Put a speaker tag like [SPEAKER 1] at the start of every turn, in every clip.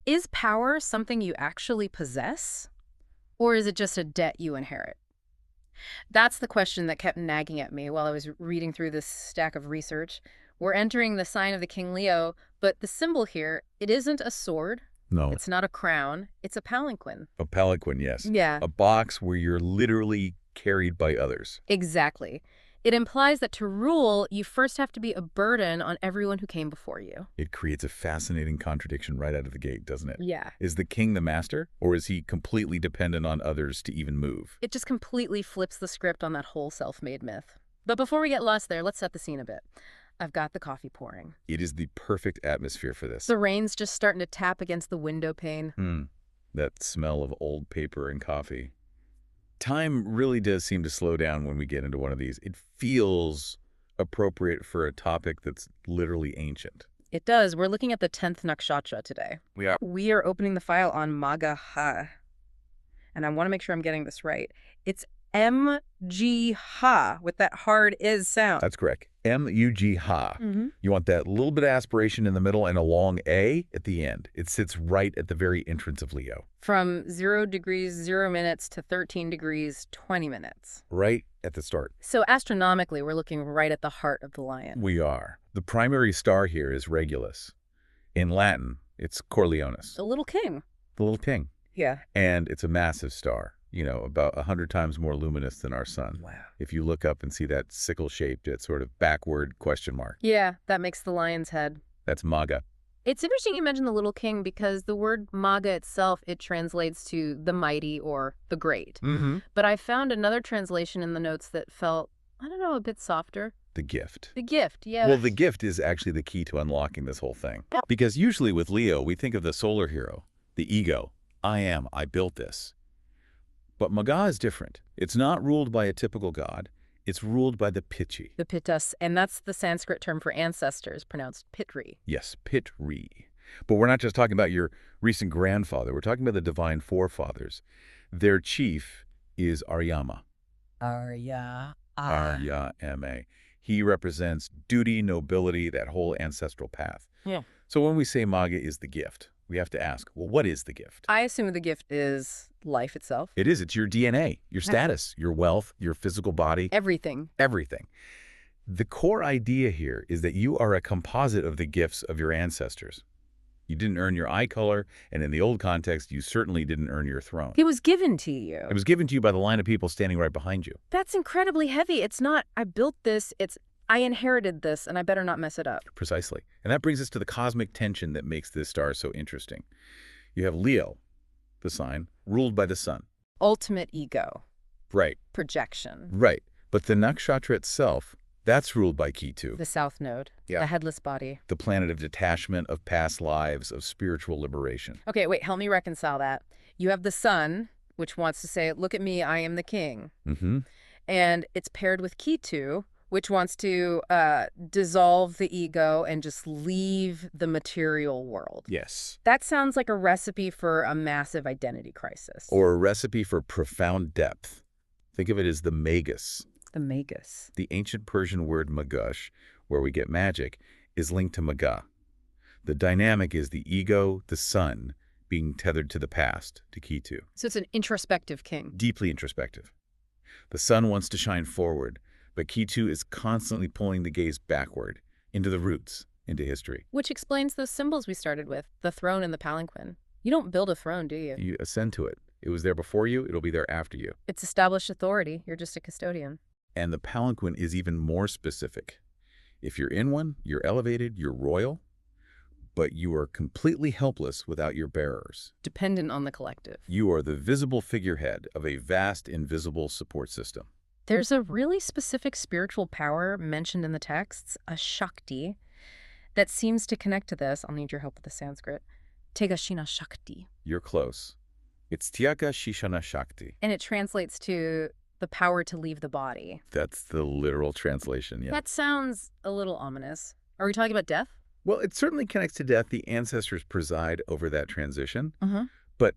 [SPEAKER 1] Is power something you actually possess? Or is it just a debt you inherit? That's the question that kept nagging at me while I was reading through this stack of research. We're entering the sign of the King Leo, but the symbol here, it isn't a sword.
[SPEAKER 2] No.
[SPEAKER 1] It's not a crown. It's a palanquin.
[SPEAKER 2] A palanquin, yes.
[SPEAKER 1] Yeah.
[SPEAKER 2] A box where you're literally carried by others.
[SPEAKER 1] Exactly. It implies that to rule, you first have to be a burden on everyone who came before you.
[SPEAKER 2] It creates a fascinating contradiction right out of the gate, doesn't it?
[SPEAKER 1] Yeah.
[SPEAKER 2] Is the king the master, or is he completely dependent on others to even move?
[SPEAKER 1] It just completely flips the script on that whole self-made myth. But before we get lost there, let's set the scene a bit. I've got the coffee pouring.
[SPEAKER 2] It is the perfect atmosphere for this.
[SPEAKER 1] The rain's just starting to tap against the window pane.
[SPEAKER 2] That smell of old paper and coffee. Time really does seem to slow down when we get into one of these. It feels appropriate for a topic that's literally ancient.
[SPEAKER 1] It does. We're looking at the 10th Nakshatra today.
[SPEAKER 2] We are.
[SPEAKER 1] We are opening the file on Magha. And I want to make sure I'm getting this right. It's M-G-Ha with that hard is sound.
[SPEAKER 2] That's correct. M-U-G-Ha.
[SPEAKER 1] Mm-hmm.
[SPEAKER 2] You want that little bit of aspiration in the middle and a long A at the end. It sits right at the very entrance of Leo.
[SPEAKER 1] From 0 degrees 0 minutes to 13 degrees 20 minutes.
[SPEAKER 2] Right at the start.
[SPEAKER 1] So astronomically, we're looking right at the heart of the lion.
[SPEAKER 2] We are. The primary star here is Regulus. In Latin, it's Corleonis.
[SPEAKER 1] The little king.
[SPEAKER 2] The little king.
[SPEAKER 1] Yeah.
[SPEAKER 2] And it's a massive star. You know, about 100 times more luminous than our sun.
[SPEAKER 1] Wow.
[SPEAKER 2] If you look up and see that sickle-shaped, that sort of backward question mark.
[SPEAKER 1] Yeah, that makes the lion's head.
[SPEAKER 2] That's Magha.
[SPEAKER 1] It's interesting you mentioned the little king because the word Magha itself, it translates to the mighty or the great.
[SPEAKER 2] Mm-hmm.
[SPEAKER 1] But I found another translation in the notes that felt, I don't know, a bit softer.
[SPEAKER 2] The gift.
[SPEAKER 1] The gift, yeah.
[SPEAKER 2] Well, the gift is actually the key to unlocking this whole thing. Because usually with Leo, we think of the solar hero, the ego. I built this. But Magha is different. It's not ruled by a typical god. It's ruled by the Pichi.
[SPEAKER 1] The Pittas, and that's the Sanskrit term for ancestors, pronounced Pitri.
[SPEAKER 2] Yes, Pitri. But we're not just talking about your recent grandfather. We're talking about the divine forefathers. Their chief is Aryama. Aryama. He represents duty, nobility, that whole ancestral path.
[SPEAKER 1] Yeah.
[SPEAKER 2] So when we say Magha is the gift, we have to ask, well, what is the gift?
[SPEAKER 1] I assume the gift is life itself.
[SPEAKER 2] It is. It's your DNA, your status, your wealth, your physical body.
[SPEAKER 1] Everything.
[SPEAKER 2] Everything. The core idea here is that you are a composite of the gifts of your ancestors. You didn't earn your eye color, and in the old context, you certainly didn't earn your throne.
[SPEAKER 1] It was given to you.
[SPEAKER 2] It was given to you by the line of people standing right behind you.
[SPEAKER 1] That's incredibly heavy. It's not, I built this, it's, I inherited this, and I better not mess it up.
[SPEAKER 2] Precisely. And that brings us to the cosmic tension that makes this star so interesting. You have Leo, the sign, ruled by the sun.
[SPEAKER 1] Ultimate ego.
[SPEAKER 2] Right.
[SPEAKER 1] Projection.
[SPEAKER 2] Right. But the nakshatra itself, that's ruled by Ketu.
[SPEAKER 1] The south node.
[SPEAKER 2] Yeah.
[SPEAKER 1] The headless body.
[SPEAKER 2] The planet of detachment, of past lives, of spiritual liberation.
[SPEAKER 1] Okay, wait, help me reconcile that. You have the sun, which wants to say, look at me, I am the king.
[SPEAKER 2] Mm-hmm.
[SPEAKER 1] And it's paired with Ketu, which wants to dissolve the ego and just leave the material world.
[SPEAKER 2] Yes.
[SPEAKER 1] That sounds like a recipe for a massive identity crisis.
[SPEAKER 2] Or a recipe for profound depth. Think of it as the magus.
[SPEAKER 1] The magus.
[SPEAKER 2] The ancient Persian word magush, where we get magic, is linked to Magha. The dynamic is the ego, the sun, being tethered to the past, to Ketu.
[SPEAKER 1] So it's an introspective king.
[SPEAKER 2] Deeply introspective. The sun wants to shine forward, but Ketu is constantly pulling the gaze backward, into the roots, into history.
[SPEAKER 1] Which explains those symbols we started with, the throne and the palanquin. You don't build a throne, do you?
[SPEAKER 2] You ascend to it. It was there before you, it'll be there after you.
[SPEAKER 1] It's established authority. You're just a custodian.
[SPEAKER 2] And the palanquin is even more specific. If you're in one, you're elevated, you're royal, but you are completely helpless without your bearers.
[SPEAKER 1] Dependent on the collective.
[SPEAKER 2] You are the visible figurehead of a vast, invisible support system.
[SPEAKER 1] There's a really specific spiritual power mentioned in the texts, a Shakti, that seems to connect to this. I'll need your help with the Sanskrit. Tegashina Shakti.
[SPEAKER 2] You're close. It's Tyaka Shishana Shakti.
[SPEAKER 1] And it translates to the power to leave the body.
[SPEAKER 2] That's the literal translation, yeah.
[SPEAKER 1] That sounds a little ominous. Are we talking about death?
[SPEAKER 2] Well, it certainly connects to death. The ancestors preside over that transition.
[SPEAKER 1] Uh-huh.
[SPEAKER 2] But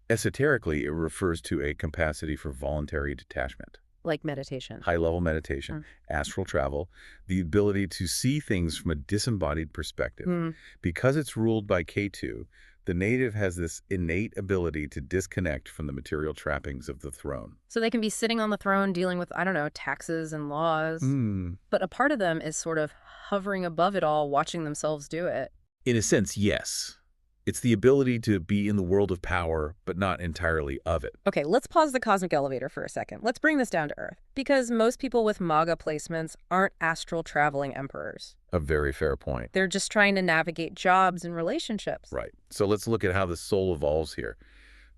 [SPEAKER 2] esoterically, it refers to a capacity for voluntary detachment.
[SPEAKER 1] Like meditation.
[SPEAKER 2] High-level meditation, astral travel, the ability to see things from a disembodied perspective. Because it's ruled by Ketu, The native has this innate ability to disconnect from the material trappings of the throne.
[SPEAKER 1] So they can be sitting on the throne dealing with, I don't know, taxes and laws.
[SPEAKER 2] Hmm.
[SPEAKER 1] But a part of them is sort of hovering above it all, watching themselves do it.
[SPEAKER 2] In a sense, yes. It's the ability to be in the world of power, but not entirely of it.
[SPEAKER 1] Okay, let's pause the cosmic elevator for a second. Let's bring this down to Earth. Because most people with Magha placements aren't astral traveling emperors.
[SPEAKER 2] A very fair point.
[SPEAKER 1] They're just trying to navigate jobs and relationships.
[SPEAKER 2] Right. So let's look at how the soul evolves here.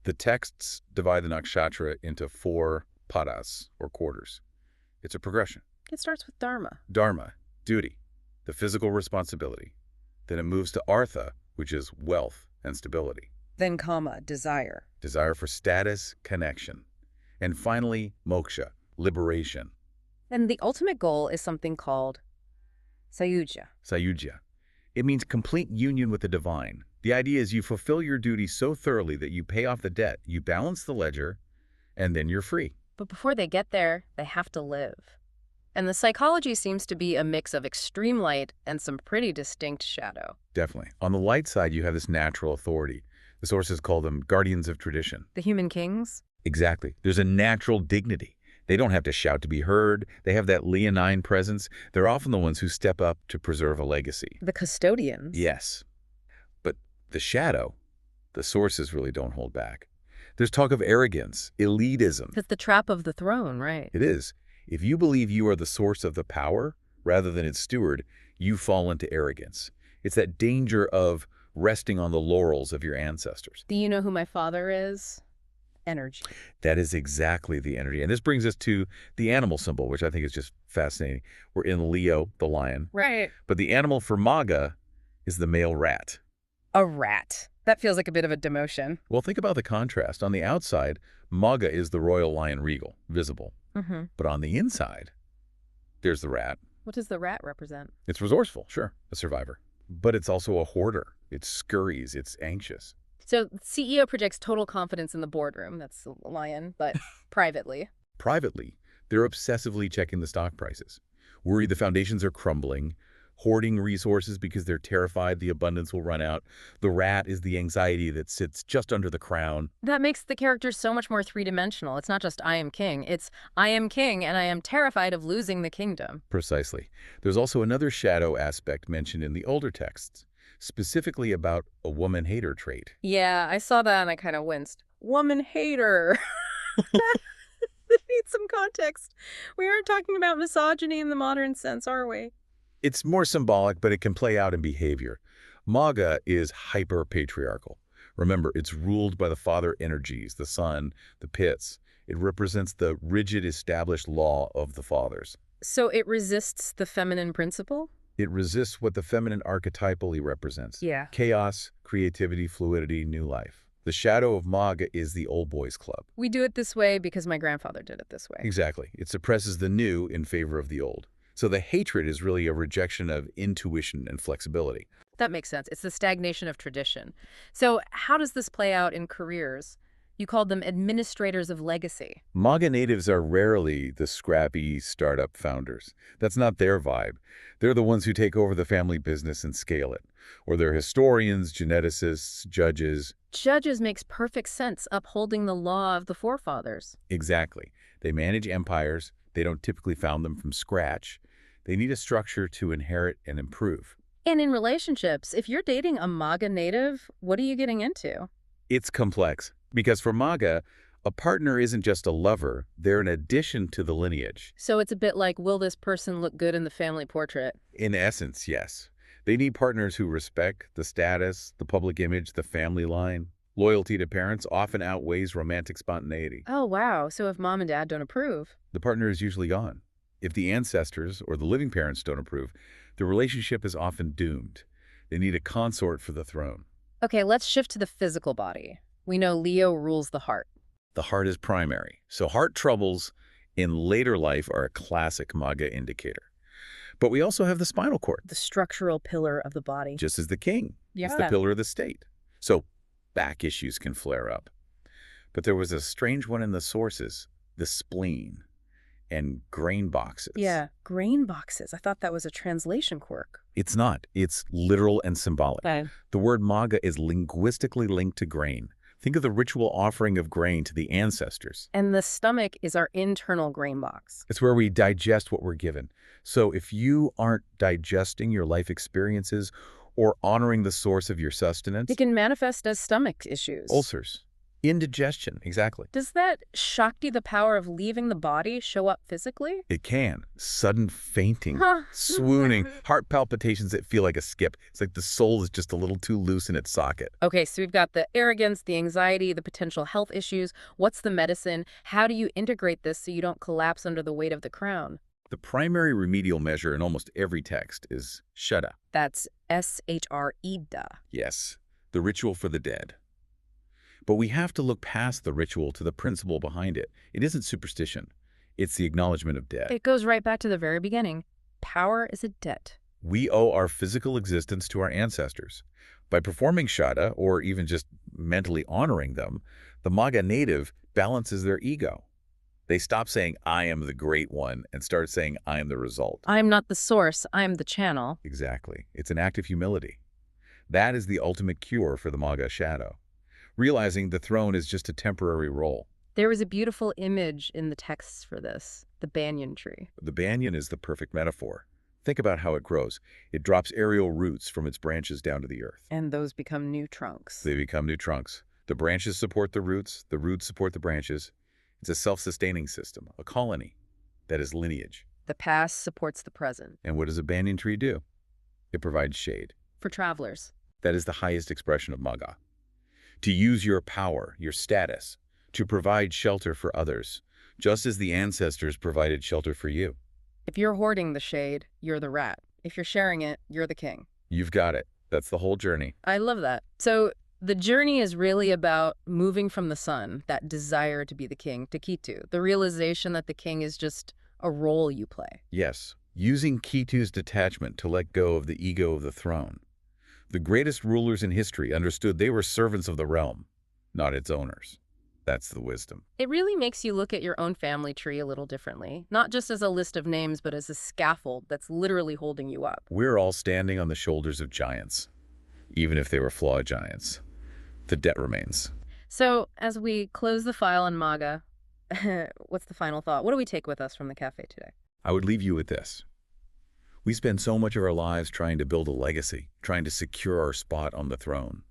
[SPEAKER 2] The texts divide the nakshatra into 4 padas, or quarters. It's a progression.
[SPEAKER 1] It starts with Dharma.
[SPEAKER 2] Dharma, duty, the physical responsibility. Then it moves to artha, which is wealth and stability.
[SPEAKER 1] Then Kama, desire.
[SPEAKER 2] Desire for status, connection. And finally, moksha, liberation.
[SPEAKER 1] And the ultimate goal is something called Sayuja.
[SPEAKER 2] Sayujya. It means complete union with the divine. The idea is you fulfill your duty so thoroughly that you pay off the debt, you balance the ledger, and then you're free.
[SPEAKER 1] But before they get there, they have to live. And the psychology seems to be a mix of extreme light and some pretty distinct shadow.
[SPEAKER 2] Definitely. On the light side, you have this natural authority. The sources call them guardians of tradition.
[SPEAKER 1] The human kings?
[SPEAKER 2] Exactly. There's a natural dignity. They don't have to shout to be heard. They have that leonine presence. They're often the ones who step up to preserve a legacy.
[SPEAKER 1] The custodians?
[SPEAKER 2] Yes. But the shadow, the sources really don't hold back. There's talk of arrogance, elitism.
[SPEAKER 1] It's the trap of the throne, right?
[SPEAKER 2] It is. If you believe you are the source of the power rather than its steward, you fall into arrogance. It's that danger of resting on the laurels of your ancestors.
[SPEAKER 1] Do you know who my father is? Energy.
[SPEAKER 2] That is exactly the energy. And this brings us to the animal symbol, which I think is just fascinating. We're in Leo, the lion.
[SPEAKER 1] Right.
[SPEAKER 2] But the animal for Magha is the male rat.
[SPEAKER 1] A rat. That feels like a bit of a demotion.
[SPEAKER 2] Well, think about the contrast. On the outside, Magha is the royal lion regal, visible.
[SPEAKER 1] Mm-hmm.
[SPEAKER 2] But on the inside, there's the rat.
[SPEAKER 1] What does the rat represent?
[SPEAKER 2] It's resourceful, sure, a survivor. But it's also a hoarder. It scurries, it's anxious.
[SPEAKER 1] So CEO projects total confidence in the boardroom. That's the lion, but privately.
[SPEAKER 2] Privately, they're obsessively checking the stock prices, worried the foundations are crumbling, hoarding resources because they're terrified the abundance will run out. The rat is the anxiety that sits just under the crown.
[SPEAKER 1] That makes the character so much more three-dimensional. It's not just I am king. It's I am king and I am terrified of losing the kingdom.
[SPEAKER 2] Precisely. There's also another shadow aspect mentioned in the older texts, specifically about a woman-hater trait.
[SPEAKER 1] Yeah, I saw that and I kind of winced. Woman hater. That needs some context. We aren't talking about misogyny in the modern sense, are we?
[SPEAKER 2] It's more symbolic, but it can play out in behavior. Magha is hyper-patriarchal. Remember, it's ruled by the father energies, the sun, the pits. It represents the rigid, established law of the fathers.
[SPEAKER 1] So it resists the feminine principle?
[SPEAKER 2] It resists what the feminine archetypally represents.
[SPEAKER 1] Yeah.
[SPEAKER 2] Chaos, creativity, fluidity, new life. The shadow of Magha is the old boys club.
[SPEAKER 1] We do it this way because my grandfather did it this way.
[SPEAKER 2] Exactly. It suppresses the new in favor of the old. So the hatred is really a rejection of intuition and flexibility.
[SPEAKER 1] That makes sense. It's the stagnation of tradition. So how does this play out in careers? You called them administrators of legacy.
[SPEAKER 2] Magha natives are rarely the scrappy startup founders. That's not their vibe. They're the ones who take over the family business and scale it. Or they're historians, geneticists, judges.
[SPEAKER 1] Judges makes perfect sense, upholding the law of the forefathers.
[SPEAKER 2] Exactly. They manage empires. They don't typically found them from scratch. They need a structure to inherit and improve.
[SPEAKER 1] And in relationships, if you're dating a Magha native, what are you getting into?
[SPEAKER 2] It's complex, because for Magha, a partner isn't just a lover, they're an addition to the lineage.
[SPEAKER 1] So it's a bit like, will this person look good in the family portrait?
[SPEAKER 2] In essence, yes. They need partners who respect the status, the public image, the family line. Loyalty to parents often outweighs romantic spontaneity.
[SPEAKER 1] Oh, wow. So if mom and dad don't approve?
[SPEAKER 2] The partner is usually gone. If the ancestors or the living parents don't approve, the relationship is often doomed. They need a consort for the throne.
[SPEAKER 1] Okay, let's shift to the physical body. We know Leo rules the heart.
[SPEAKER 2] The heart is primary. So heart troubles in later life are a classic Magha indicator. But we also have the spinal cord.
[SPEAKER 1] The structural pillar of the body.
[SPEAKER 2] Just as the king.
[SPEAKER 1] Yeah.
[SPEAKER 2] It's the pillar of the state. So back issues can flare up. But there was a strange one in the sources, the spleen. and grain boxes.
[SPEAKER 1] Yeah, grain boxes. I thought that was a translation quirk.
[SPEAKER 2] It's not. It's literal and symbolic.
[SPEAKER 1] Okay.
[SPEAKER 2] The word Magha is linguistically linked to grain. Think of the ritual offering of grain to the ancestors.
[SPEAKER 1] And the stomach is our internal grain box.
[SPEAKER 2] It's where we digest what we're given. So if you aren't digesting your life experiences or honoring the source of your sustenance,
[SPEAKER 1] It can manifest as stomach issues.
[SPEAKER 2] ulcers, indigestion, exactly.
[SPEAKER 1] Does that Shakti, the power of leaving the body, show up physically?
[SPEAKER 2] It can. Sudden fainting,
[SPEAKER 1] Huh.
[SPEAKER 2] swooning, heart palpitations that feel like a skip. It's like the soul is just a little too loose in its socket.
[SPEAKER 1] Okay, so we've got the arrogance, the anxiety, the potential health issues. What's the medicine? How do you integrate this so you don't collapse under the weight of the crown?
[SPEAKER 2] The primary remedial measure in almost every text is Shudra.
[SPEAKER 1] That's S-H-R-E-D-A.
[SPEAKER 2] Yes, the ritual for the dead. But we have to look past the ritual to the principle behind it. It isn't superstition. It's the acknowledgement of debt.
[SPEAKER 1] It goes right back to the very beginning. Power is a debt.
[SPEAKER 2] We owe our physical existence to our ancestors. By performing Shraddha, or even just mentally honoring them, the Magha native balances their ego. They stop saying, I am the great one, and start saying, I am the result.
[SPEAKER 1] I'm not the source, I'm the channel.
[SPEAKER 2] Exactly. It's an act of humility. That is the ultimate cure for the Magha shadow. Realizing the throne is just a temporary role.
[SPEAKER 1] There was a beautiful image in the texts for this, the banyan tree.
[SPEAKER 2] The banyan is the perfect metaphor. Think about how it grows. It drops aerial roots from its branches down to the earth.
[SPEAKER 1] And those become new trunks.
[SPEAKER 2] They become new trunks. The branches support the roots support the branches. It's a self-sustaining system, a colony. That is lineage.
[SPEAKER 1] The past supports the present.
[SPEAKER 2] And what does a banyan tree do? It provides shade.
[SPEAKER 1] For travelers.
[SPEAKER 2] That is the highest expression of Magha. To use your power, your status, to provide shelter for others, just as the ancestors provided shelter for you.
[SPEAKER 1] If you're hoarding the shade, you're the rat. If you're sharing it, you're the king.
[SPEAKER 2] You've got it. That's the whole journey.
[SPEAKER 1] I love that. So the journey is really about moving from the sun, that desire to be the king, to Ketu, the realization that the king is just a role you play.
[SPEAKER 2] Yes, using Ketu's detachment to let go of the ego of the throne. The greatest rulers in history understood they were servants of the realm, not its owners. That's the wisdom.
[SPEAKER 1] It really makes you look at your own family tree a little differently, not just as a list of names, but as a scaffold that's literally holding you up.
[SPEAKER 2] We're all standing on the shoulders of giants, even if they were flawed giants. The debt remains.
[SPEAKER 1] So as we close the file on Magha, what's the final thought? What do we take with us from the cafe today?
[SPEAKER 2] I would leave you with this. We spend so much of our lives trying to build a legacy, trying to secure our spot on the throne.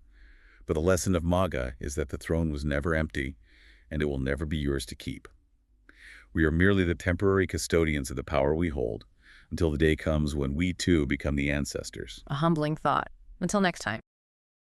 [SPEAKER 2] But the lesson of Magha is that the throne was never empty, and it will never be yours to keep. We are merely the temporary custodians of the power we hold, until the day comes when we too become the ancestors.
[SPEAKER 1] A humbling thought. Until next time.